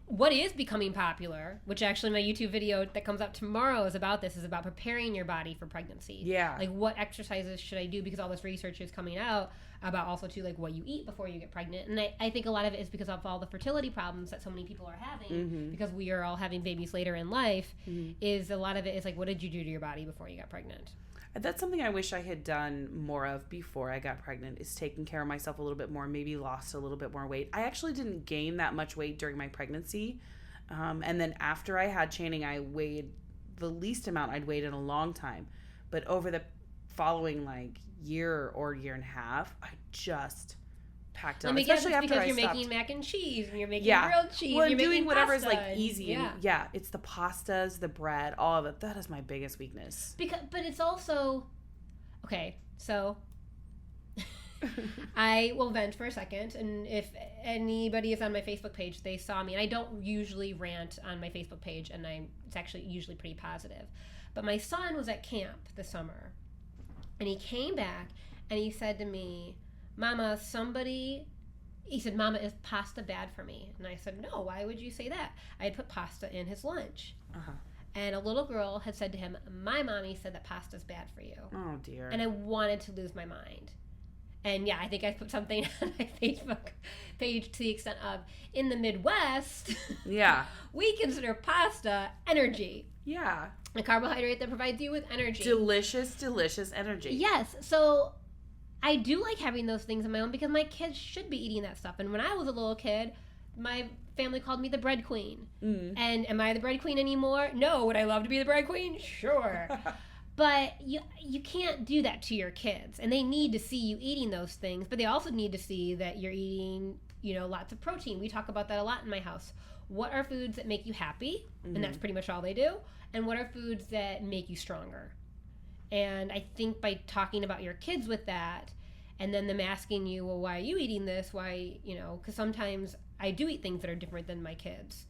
what is becoming popular, which actually my YouTube video that comes out tomorrow is about preparing your body for pregnancy. Yeah. Like what exercises should I do, because all this research is coming out about also too like what you eat before you get pregnant. And I think a lot of it is because of all the fertility problems that so many people are having because we are all having babies later in life. Is a lot of it is like, what did you do to your body before you got pregnant? That's something I wish I had done more of before I got pregnant, is taking care of myself a little bit more, maybe lost a little bit more weight. I actually didn't gain that much weight during my pregnancy. And then after I had Channing, I weighed the least amount I'd weighed in a long time. But over the following like year or year and a half, I just packed on. Let me guess, it's because you're making mac and cheese and you're making grilled cheese. Well, you're doing whatever is like and, easy. Yeah, it's the pastas, the bread, all of it. That is my biggest weakness. But it's also okay. So I will vent for a second, and if anybody is on my Facebook page, they saw me. And I don't usually rant on my Facebook page, and it's actually usually pretty positive. But my son was at camp this summer, and he came back and he said to me, Mama, he said, Mama, is pasta bad for me? And I said, no, why would you say that? I had put pasta in his lunch. And a little girl had said to him, my mommy said that pasta's bad for you. Oh, dear. And I wanted to lose my mind. And yeah, I think I put something on my Facebook page to the extent of, in the Midwest, we consider pasta energy. Yeah. A carbohydrate that provides you with energy. Delicious, delicious energy. Yes. So I do like having those things in my own because my kids should be eating that stuff. And when I was a little kid, my family called me the bread queen. And am I the bread queen anymore? No. Would I love to be the bread queen? Sure. But you can't do that to your kids. And they need to see you eating those things. But they also need to see that you're eating, lots of protein. We talk about that a lot in my house. What are foods that make you happy? And that's pretty much all they do. And what are foods that make you stronger? And I think by talking about your kids with that, and then them asking you, well, why are you eating this? Why, because sometimes I do eat things that are different than my kids.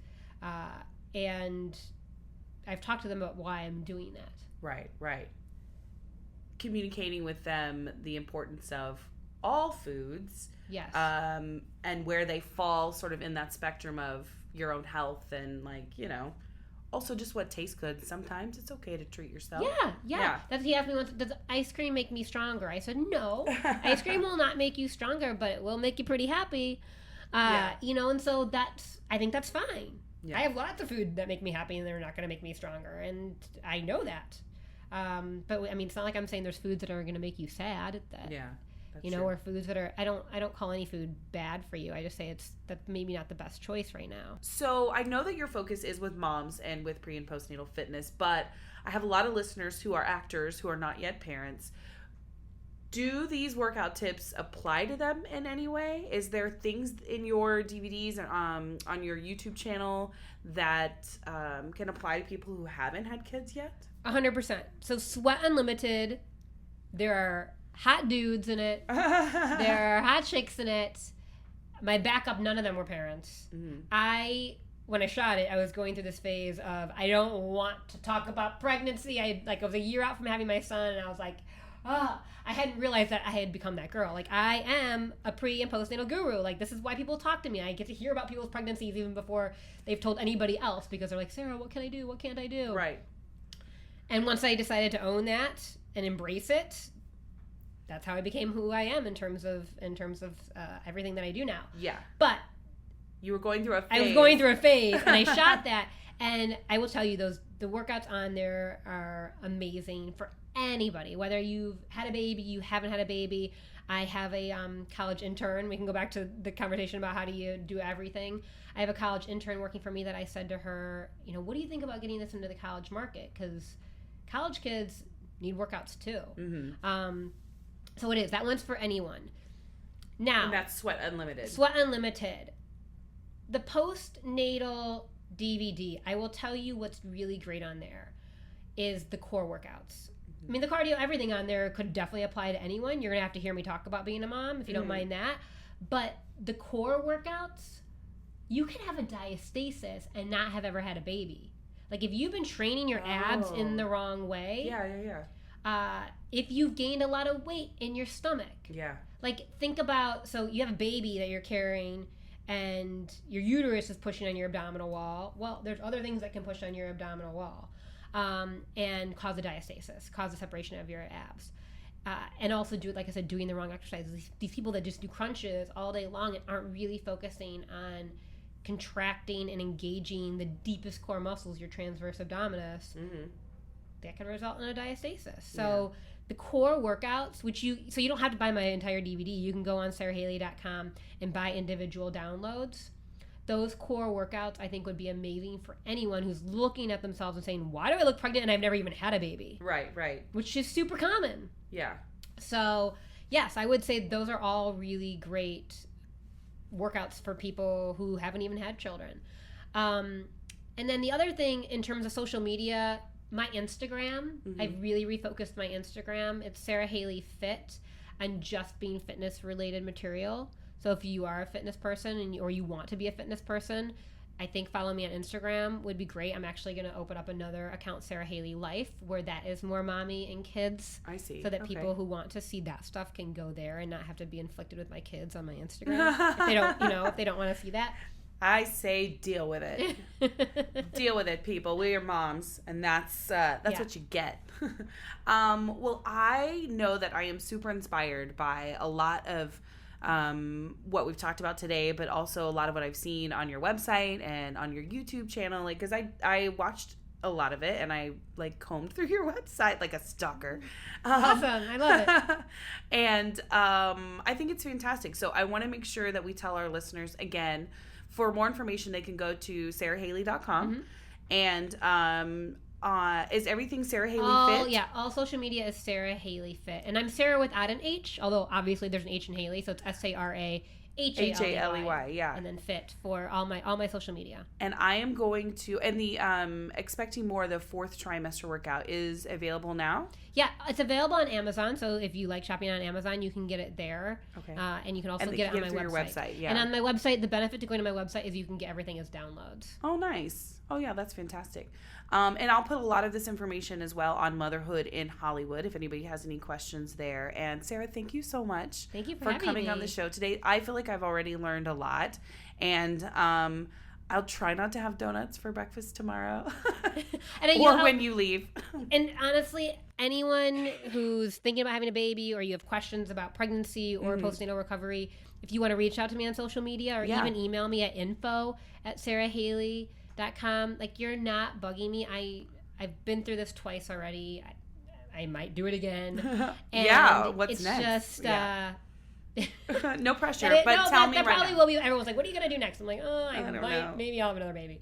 And I've talked to them about why I'm doing that. Right. Communicating with them the importance of all foods. Yes. And where they fall sort of in that spectrum of your own health and also just what tastes good. Sometimes it's okay to treat yourself. Yeah. That's he asked me once, does ice cream make me stronger? I said, no. Ice cream will not make you stronger, but it will make you pretty happy. And so I think that's fine. Yeah. I have lots of food that make me happy and they're not going to make me stronger. And I know that. But I mean, it's not like I'm saying there's foods that are going to make you sad. Or foods that are, I don't call any food bad for you. I just say it's maybe not the best choice right now. So I know that your focus is with moms and with pre and postnatal fitness, but I have a lot of listeners who are actors who are not yet parents. Do these workout tips apply to them in any way? Is there things in your DVDs and on your YouTube channel that can apply to people who haven't had kids yet? 100%. So Sweat Unlimited, there are hot dudes in it. There are hot chicks in it. My backup, none of them were parents. When I shot it, I was going through this phase of I don't want to talk about pregnancy. I was a year out from having my son, and I was like, I hadn't realized that I had become that girl. Like, I am a pre and postnatal guru. Like, this is why people talk to me. I get to hear about people's pregnancies even before they've told anybody else, because they're like, Sarah, what can I do? What can't I do? Right. And once I decided to own that and embrace it, that's how I became who I am in terms of everything that I do now. Yeah. But you were going through a phase. I was going through a phase, and I shot that. And I will tell you, the workouts on there are amazing for anybody, whether you've had a baby, you haven't had a baby. I have a college intern. We can go back to the conversation about how do you do everything. I have a college intern working for me that I said to her, what do you think about getting this into the college market? Because college kids need workouts too. Mm-hmm. So it is. That one's for anyone. Now, and that's Sweat Unlimited. Sweat Unlimited. The postnatal DVD, I will tell you what's really great on there is the core workouts. I mean, the cardio, everything on there could definitely apply to anyone. You're going to have to hear me talk about being a mom if you don't mind that. But the core workouts, you can have a diastasis and not have ever had a baby. Like, if you've been training your abs in the wrong way. If you've gained a lot of weight in your stomach. Yeah. Like, think about, so you have a baby that you're carrying and your uterus is pushing on your abdominal wall. Well, there's other things that can push on your abdominal wall and cause a diastasis, cause a separation of your abs. And also do, like I said, doing the wrong exercises. These people that just do crunches all day long and aren't really focusing on contracting and engaging the deepest core muscles, your transverse abdominis, that can result in a diastasis. So the core workouts, so you don't have to buy my entire DVD. You can go on sarahaley.com and buy individual downloads. Those core workouts, I think, would be amazing for anyone who's looking at themselves and saying, why do I look pregnant and I've never even had a baby? Right. Which is super common. Yeah. So, yes, I would say those are all really great workouts for people who haven't even had children. And then the other thing in terms of social media, my Instagram, I've really refocused my Instagram. It's Sara Haley Fit and just being fitness related material. So if you are a fitness person or you want to be a fitness person, I think follow me on Instagram would be great. I'm actually going to open up another account, Sara Haley Life, where that is more mommy and kids. I see. So that people who want to see that stuff can go there and not have to be inflicted with my kids on my Instagram if they don't, if they don't want to see that. I say deal with it. Deal with it, people. We're moms, and that's what you get. Well, I know that I am super inspired by a lot of what we've talked about today, but also a lot of what I've seen on your website and on your YouTube channel. Like, because I watched a lot of it, and I combed through your website like a stalker. Awesome, I love it. And I think it's fantastic. So I want to make sure that we tell our listeners again. For more information, they can go to sarahaley.com. And is everything Sara Haley Fit? Yeah, all social media is Sara Haley Fit. And I'm Sarah without an H, although obviously there's an H in Haley, so it's SaraHaley. Yeah. And then Fit for all my social media. And I am going to, and the Expecting More, the 4th trimester workout is available now? Yeah, it's available on Amazon. So if you like shopping on Amazon, you can get it there. Okay. And you can also get it on my website. And on my website, the benefit to going to my website is you can get everything as downloads. Oh, nice. Oh, yeah, that's fantastic. And I'll put a lot of this information as well on Motherhood in Hollywood if anybody has any questions there. And Sarah, thank you so much. Thank you for coming on the show today. I feel like I've already learned a lot. And I'll try not to have donuts for breakfast tomorrow. Or when you leave. And honestly, anyone who's thinking about having a baby or you have questions about pregnancy or postnatal recovery, if you want to reach out to me on social media or even email me at info@sarahaley.com. You're not bugging me. I've been through this twice already. I might do it again. And what's next? It's just no pressure, tell me right now. That probably will be. Everyone's like, what are you going to do next? I'm like, I don't know. Maybe I'll have another baby.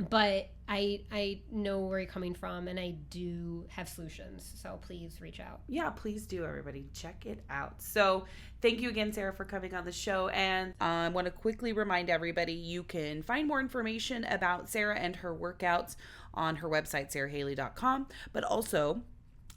But I know where you're coming from, and I do have solutions. So please reach out. Yeah, please do, everybody. Check it out. So thank you again, Sarah, for coming on the show. And I want to quickly remind everybody you can find more information about Sarah and her workouts on her website, sarahaley.com. But also,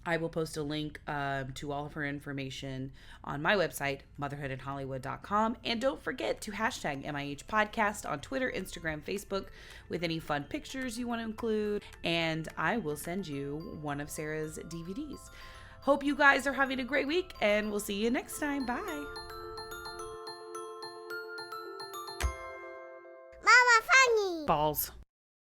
I will post a link to all of her information on my website, motherhoodinhollywood.com. And don't forget to hashtag MIH Podcast on Twitter, Instagram, Facebook with any fun pictures you want to include. And I will send you one of Sarah's DVDs. Hope you guys are having a great week, and we'll see you next time. Bye. Mama, funny. Balls.